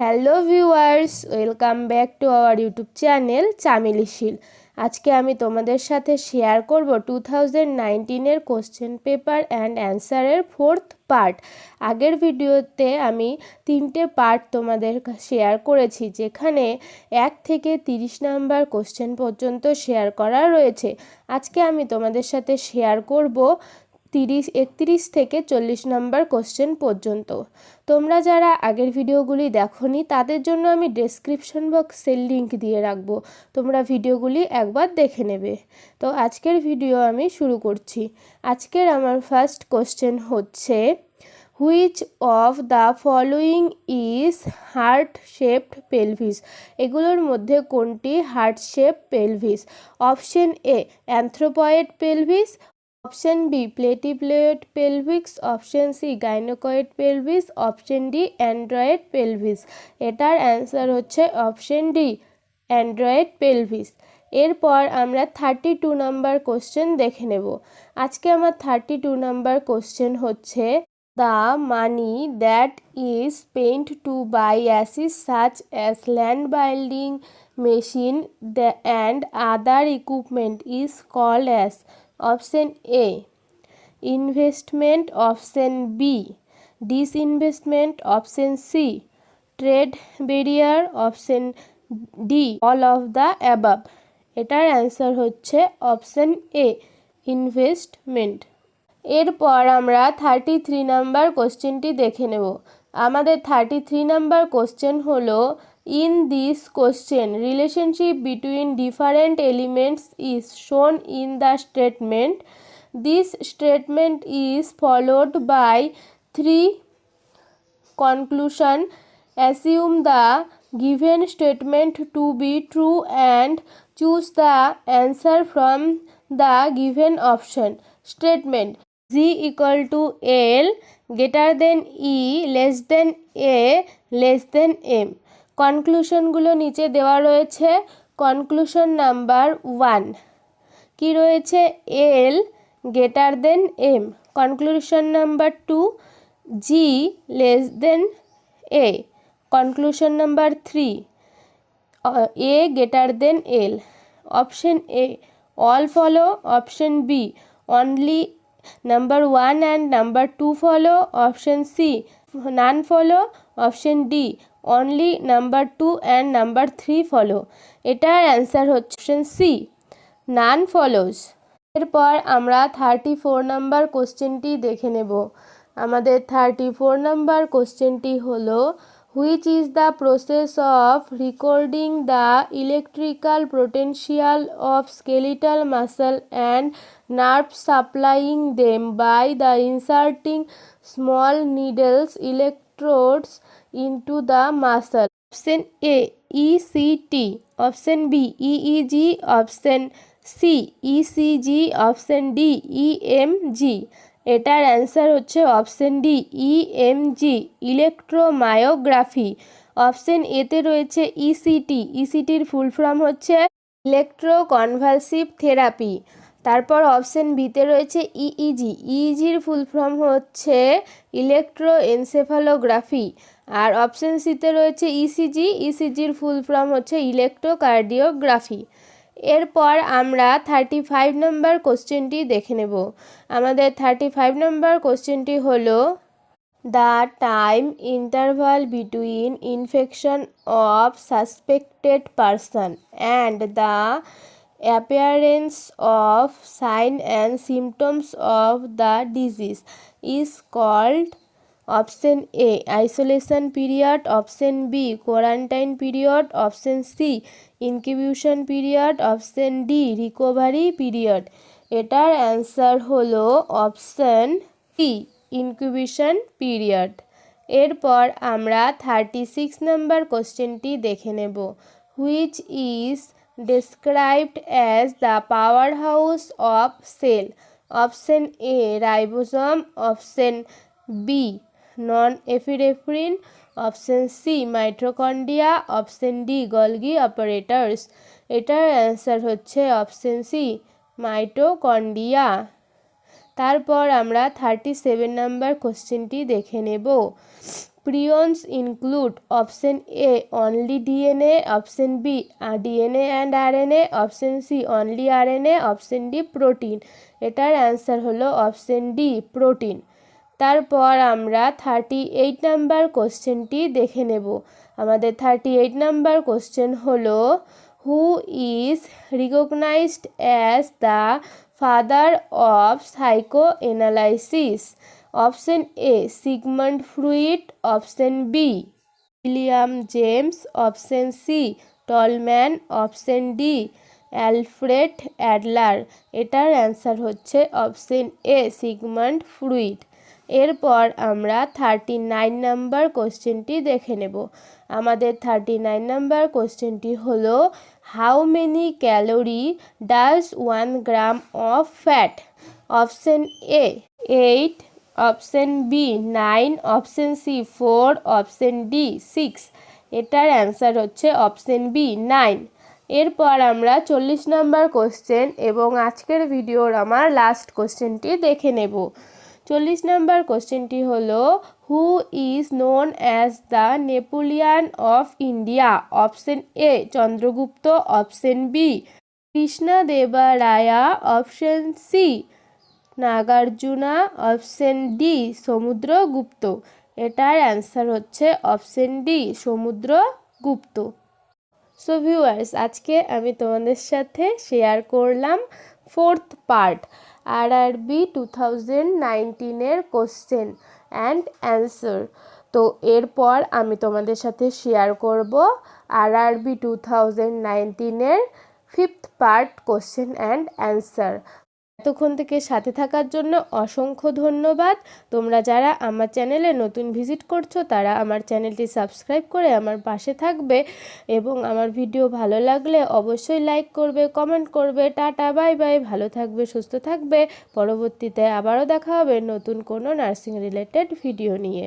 Hello viewers, welcome back to our YouTube channel Chameli Shil. আজকে আমি তোমাদের সাথে শেয়ার করব 2019-এর কোশ্চেন পেপার অ্যান্ড অ্যান্সারের 4th পার্ট। আগের ভিডিওতে আমি 3টে পার্ট তোমাদের শেয়ার করেছি, যেখানে 1 থেকে 30 নাম্বার কোশ্চেন পর্যন্ত শেয়ার করা রয়েছে। আজকে আমি তোমাদের সাথে শেয়ার করব 31 থেকে 40 নাম্বার কোশ্চেন পর্যন্ত। তোমরা যারা আগের ভিডিওগুলি দেখোনি তাদের জন্য আমি ডেসক্রিপশন বক্সের লিংক দিয়ে রাখবো, তোমরা ভিডিওগুলি একবার দেখে নেবে। তো আজকের ভিডিও আমি শুরু করছি। আজকের আমার ফার্স্ট কোশ্চেন হচ্ছে, which of the following is heart shaped pelvis? এগুলোর মধ্যে কোনটি heart shape pelvis? Option A anthropoid pelvis, option B platypelloid pelvis, option C gynaecoid pelvis, option D android pelvis. এটার অ্যান্সার হচ্ছে অপশন ডি অ্যান্ড্রয়েড পেলভিস। এরপর আমরা 32 number question দেখে নেব। আজকে আমার 32 নাম্বার কোশ্চেন হচ্ছে, the money that is spent to buy assets such as land building machine and other equipment is called as option A investment, option B disinvestment, option C trade barrier, option D all of the above. এটার answer হচ্ছে option A investment. এরপর আমরা 33 number কোশ্চেনটি দেখে নেব। আমাদের 33 number question হলো, in this question relationship between different elements is shown in the statement. This statement is followed by 3 conclusion. Assume the given statement to be true and choose the answer from the given option. Statement: G equal to L, greater than E, less than A, less than M. কনক্লুশনগুলো নিচে দেওয়া রয়েছে। Conclusion number 1 কি রয়েছে? L greater than M. Conclusion number 2 G less than A. Conclusion number 3 A greater than L. Option A all follow, option B only number 1 and number 2 follow, option C none follow, option D only number 2 and number 3 follow. এটার answer হচ্ছে option C none follows. এরপর আমরা 34 number কোশ্চেনটি দেখে নেব। আমাদের 34 number কোশ্চেনটি হলো, which is the process of recording the electrical potential of skeletal muscle and nerve supplying them by the inserting small needles electrodes into the muscle? Option A ECT, option B EEG, option C ECG, option D EMG. এটার answer হচ্ছে option D EMG electromyography. Option এতে রয়েছে ইসিটি, ইসিটির full form হচ্ছে ইলেকট্রোকনভালসিভ therapy. তারপর option বিতে রয়েছে EEG, ইইজির full form হচ্ছে ইলেকট্রোএনসেফালোগ্রাফি। আর option সিতে রয়েছে ইসিজি, ইসিজির ফুল ফর্ম হচ্ছে ইলেকট্রোকার্ডিওগ্রাফি। এরপর আমরা 35 নম্বর কোশ্চেনটি দেখে নেব। আমাদের 35 নম্বর কোশ্চেনটি হলো, the time interval between infection of suspected person and the appearance of sign and symptoms of the disease is called? Option A isolation period, option B quarantine period, option C incubation period, option D recovery period. এটার answer হলো option C incubation period. এরপর আমরা 36 নম্বর কোশ্চেনটি দেখে নেব। Which is described as the power house of cell? Option A ribosome, option B non epinephrine, option C mitochondria, option D Golgi operators. এটার answer হচ্ছে অপশন সি মাইটোকন্ড্রিয়া। তারপর আমরা 37 নম্বর কোশ্চেনটি দেখে নেব। Prions include option A only DNA, option B DNA and RNA, option C only RNA, option D protein. এটার answer হলো option D protein. তারপর আমরা 38 নাম্বার কোশ্চেনটি দেখে নেব। আমাদের 38 নাম্বার কোশ্চেন হলো who is recognised as the father of psychoanalysis? Option A Sigmund Freud, option B William James, option C Tolman, option D Alfred Adler. এটার অ্যান্সার হচ্ছে অপশন এ সিগমন্ড ফ্রুইড। এরপর আমরা 39 number কোশ্চেনটি দেখে নেব। আমাদের 39 number কোশ্চেনটি হলো how many calorie does 1 gram of fat? Option A 8, option B 9, option C 4, option D 6। এটার অ্যান্সার হচ্ছে অপশন বি 9। এরপর আমরা 40 নাম্বার কোশ্চেন এবং আজকের ভিডিওর আমার লাস্ট কোশ্চেনটি দেখে নেব। 40 নাম্বার কোশ্চেনটি হলো who is known as the Napoleon of India? Option A Chandragupta, option B Krishnadevaraya, option C Nagarjuna, option D Samudragupta. এটার অ্যান্সার হচ্ছে option D Samudragupta. So viewers, আজকে আমি তোমাদের সাথে শেয়ার করলাম 4th পার্ট আরআরবি 2019-এর কোশ্চেন অ্যান্ড অ্যান্সার। তো এরপর আমি তোমাদের সাথে শেয়ার করব আরআরবি 2019-এর 5th part question and answer. এতক্ষণ থেকে সাথে থাকার জন্য অসংখ্য ধন্যবাদ। তোমরা যারা আমার চ্যানেলে নতুন ভিজিট করছো তারা আমার চ্যানেলটি সাবস্ক্রাইব করে আমার পাশে থাকবে এবং আমার ভিডিও ভালো লাগলে অবশ্যই লাইক করবে, কমেন্ট করবে। টাটা, বাই বাই, ভালো থাকবে, সুস্থ থাকবে। পরবর্তীতে আবারও দেখা হবে নতুন কোনো নার্সিং রিলেটেড ভিডিও নিয়ে।